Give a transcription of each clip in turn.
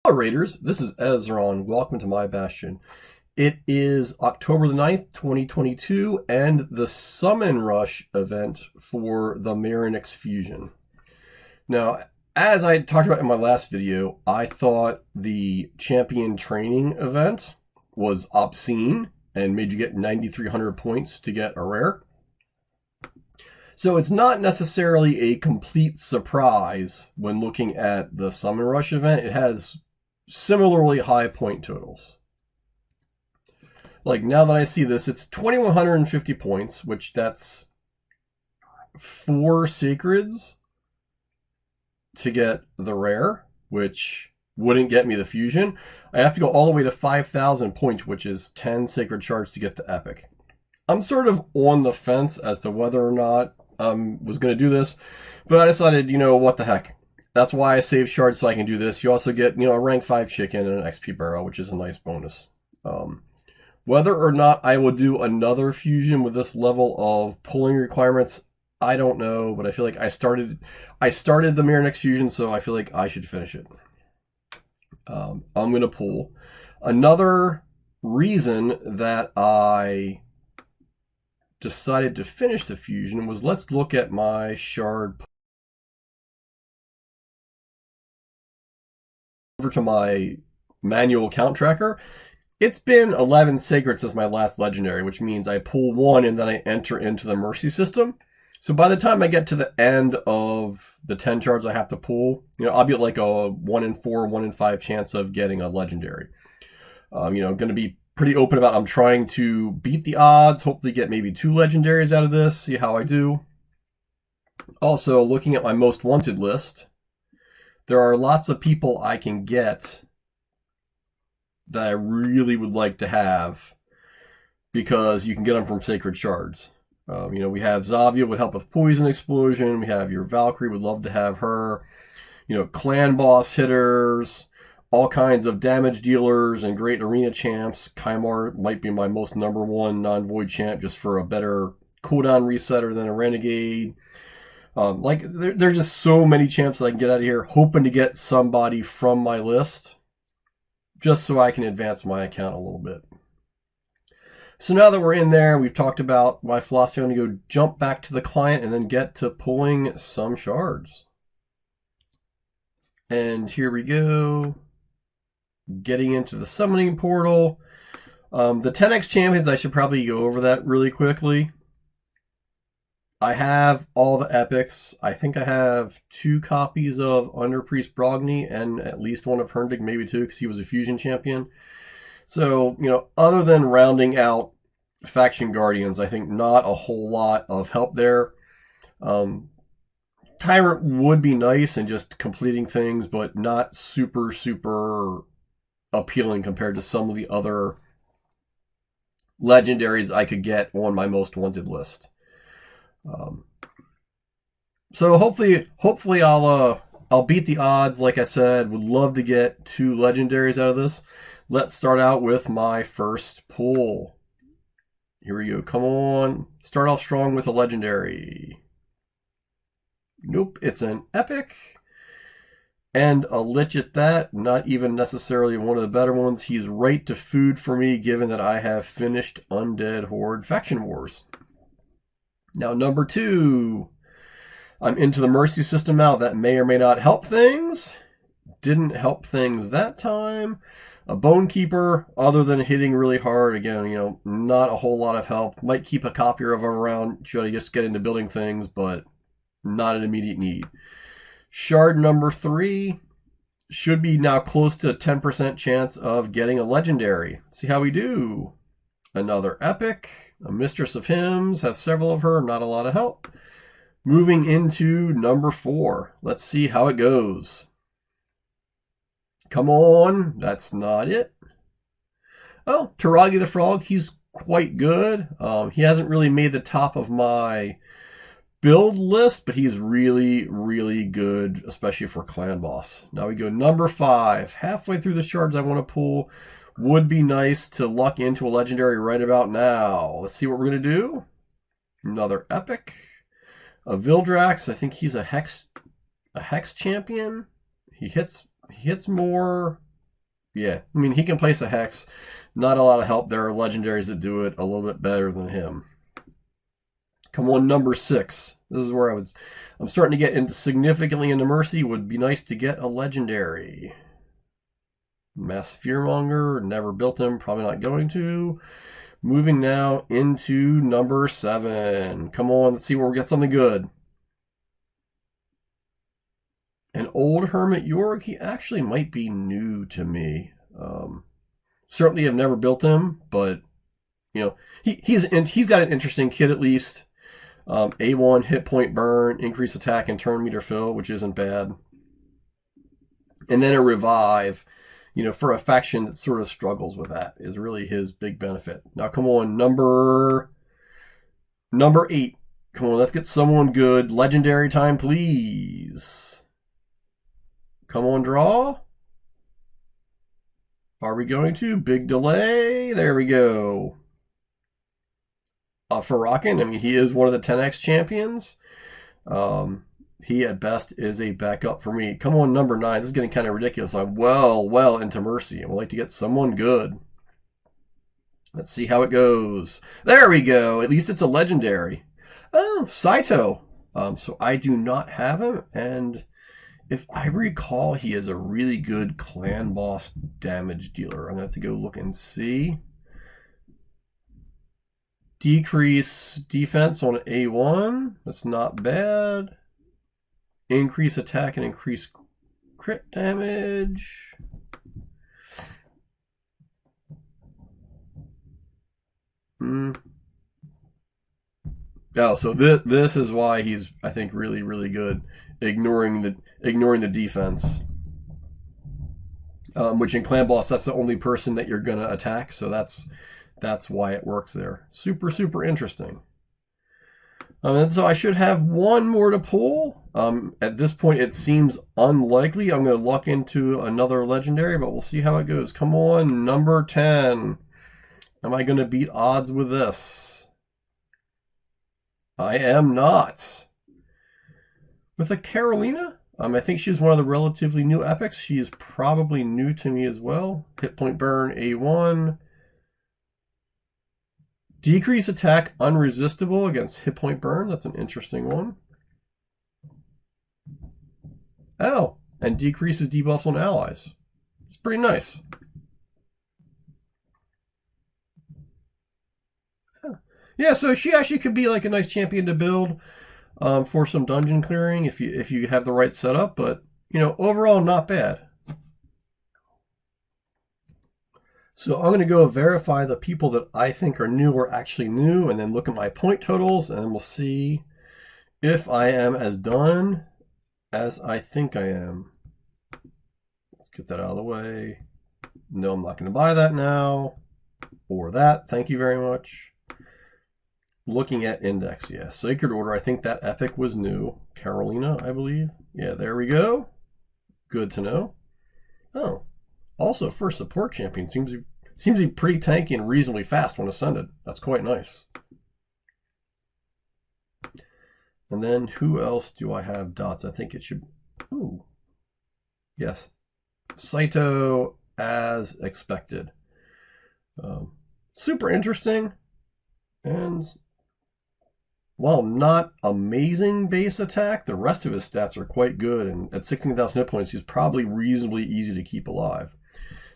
Hello Raiders, this is Ezron. Welcome to my Bastion. It is October the 9th, 2022, and the Summon Rush event for the Miranix Fusion. Now, as I talked about in my last video, I thought the champion training event was obscene and made you get 9,300 points to get a rare. So it's not necessarily a complete surprise when looking at the Summon Rush event. It has similarly high point totals. Like now that I see this, it's 2,150 points, which that's 4 sacreds to get the rare, which wouldn't get me the fusion. I have to go all the way to 5,000 points, which is 10 sacred shards to get the epic. I'm sort of on the fence as to whether or not I was going to do this, but I decided, you know, what the heck. That's why I saved shards so I can do this. You also get, you know, a rank 5 chicken and an XP barrel, which is a nice bonus. Whether or not I will do another fusion with this level of pulling requirements, I don't know, but I feel like I started the Miranix fusion, so I feel like I should finish it. I'm going to pull. Another reason that I decided to finish the fusion was, let's look at my shard. Over to my manual count tracker. It's been 11 sacred since my last legendary, which means I pull 1 and then I enter into the mercy system. So by the time I get to the end of the 10 shards I have to pull, you know, I'll be at like a 1 in 4, 1 in 5 chance of getting a legendary. You know, going to be pretty open about I'm trying to beat the odds, hopefully get maybe 2 legendaries out of this, see how I do. Also, looking at my most wanted list, there are lots of people I can get that I really would like to have because you can get them from sacred shards. You know, we have Zavia would help with poison explosion. We have your Valkyrie, would love to have her. You know, clan boss hitters, all kinds of damage dealers and great arena champs. Kymar might be my most #1 non-void champ just for a better cooldown resetter than a renegade. Like, there's just so many champs that I can get out of here, hoping to get somebody from my list, just so I can advance my account a little bit. So now that we're in there, we've talked about my philosophy, I'm going to go jump back to the client and then get to pulling some shards. And here we go. Getting into the summoning portal. The 10x champions, I should probably go over that really quickly. I have all the epics. I think I have 2 copies of Underpriest Brogni and at least one of Herndig, maybe 2, because he was a fusion champion. So, you know, other than rounding out faction guardians, I think not a whole lot of help there. Tyrant would be nice and just completing things, but not super appealing compared to some of the other legendaries I could get on my most wanted list. So hopefully I'll beat the odds. Like I said, would love to get 2 legendaries out of this. Let's start out with my first pull. Here we go. Come on. Start off strong with a legendary. Nope, it's an epic. And a lich at that. Not even necessarily one of the better ones. He's right to food for me, given that I have finished Undead Horde Faction Wars. Now, number 2, I'm into the mercy system now. That may or may not help things. Didn't help things that time. A Bone Keeper, other than hitting really hard, again, you know, not a whole lot of help. Might keep a copier of around, should I just get into building things, but not an immediate need. Shard number 3, should be now close to a 10% chance of getting a legendary. Let's see how we do. Another epic. A Mistress of Hymns, have several of her, not a lot of help. Moving into number 4. Let's see how it goes. Come on, that's not it. Oh, Taragi the Frog, he's quite good. He hasn't really made the top of my build list, but he's really good, especially for clan boss. Now we go number 5. Halfway through the shards I want to pull. Would be nice to luck into a legendary right about now. Let's see what we're going to do. Another epic. A Vildrax. I think he's a hex champion. He hits more Yeah, I mean, he can place a Hex. Not a lot of help. There are legendaries that do it a little bit better than him. Come on, number 6. This is where I'm starting to get into significantly into Mercy. Would be nice to get a legendary. Mass Fearmonger, never built him, probably not going to. Moving now into number 7. Come on, let's see where we get something good. An old Hermit York, he actually might be new to me. Certainly have never built him, but you know, he's got an interesting kit at least. A1 hit point burn, increase attack and turn meter fill, which isn't bad. And then a revive, you know, for a faction that sort of struggles with that is really his big benefit. Now come on, number 8. Come on, let's get someone good. Legendary time, please. Come on, draw. Are we going to? Big delay. There we go. For Rockin', I mean, he is one of the 10X champions. He at best is a backup for me. Come on, number 9. This is getting kind of ridiculous. I'm well into Mercy. I would like to get someone good. Let's see how it goes. There we go. At least it's a legendary. Oh, Saito. So I do not have him, and if I recall, he is a really good clan boss damage dealer. I'm going to have to go look and see. Decrease defense on A1. That's not bad. Increase attack and increase crit damage. Oh, so this is why he's, I think, really, really good. Ignoring the defense. Which in Clan Boss, that's the only person that you're going to attack. So that's why it works there. Super, super interesting. And so I should have one more to pull. At this point, it seems unlikely. I'm going to luck into another legendary, but we'll see how it goes. Come on, number 10. Am I going to beat odds with this? I am not. With a Carolina, I think she's one of the relatively new epics. She is probably new to me as well. Hit point burn, A1. Decrease attack unresistible against hit point burn. That's an interesting one. Oh, and decreases debuffs on allies. It's pretty nice. Yeah, so she actually could be like a nice champion to build for some dungeon clearing if you have the right setup. But you know, overall, not bad. So I'm going to go verify the people that I think are new are actually new, and then look at my point totals, and then we'll see if I am as done as I think I am. Let's get that out of the way. No, I'm not going to buy that now. Or that. Thank you very much. Looking at index, yeah. Sacred Order, I think that epic was new. Carolina, I believe. Yeah, there we go. Good to know. Oh. Also, first support champion seems to be pretty tanky and reasonably fast when ascended. That's quite nice. And then who else do I have dots? I think it should... Ooh. Yes. Saito as expected. Super interesting. And while not amazing base attack, the rest of his stats are quite good. And at 16,000 hit points, he's probably reasonably easy to keep alive.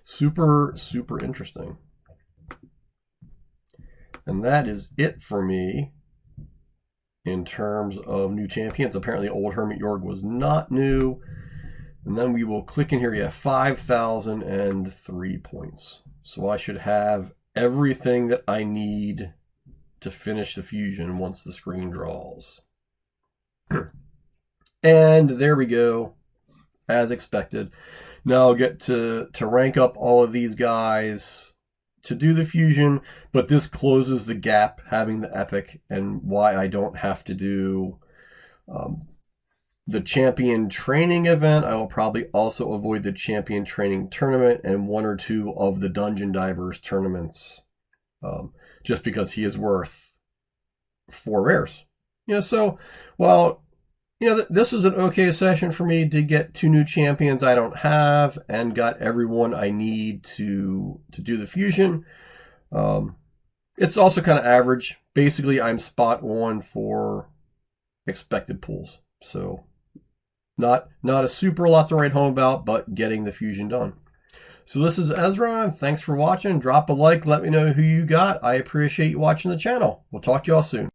Super, super interesting. And that is it for me in terms of new champions. Apparently Old Hermit York was not new. And then we will click in here. Yeah, 5,003 points. So I should have everything that I need to finish the fusion once the screen draws. And there we go, as expected. Now I'll get to rank up all of these guys to do the fusion, but this closes the gap having the epic and why I don't have to do the champion training event. I will probably also avoid the champion training tournament and one or two of the Dungeon Divers tournaments, just because he is worth 4 rares. You know, so while you know, this was an okay session for me. Did get 2 new champions I don't have, and got everyone I need to do the fusion. It's also kind of average. Basically, I'm spot on for expected pulls. So not a super lot to write home about, but getting the fusion done. So this is Ezra, and thanks for watching. Drop a like, let me know who you got. I appreciate you watching the channel. We'll talk to y'all soon.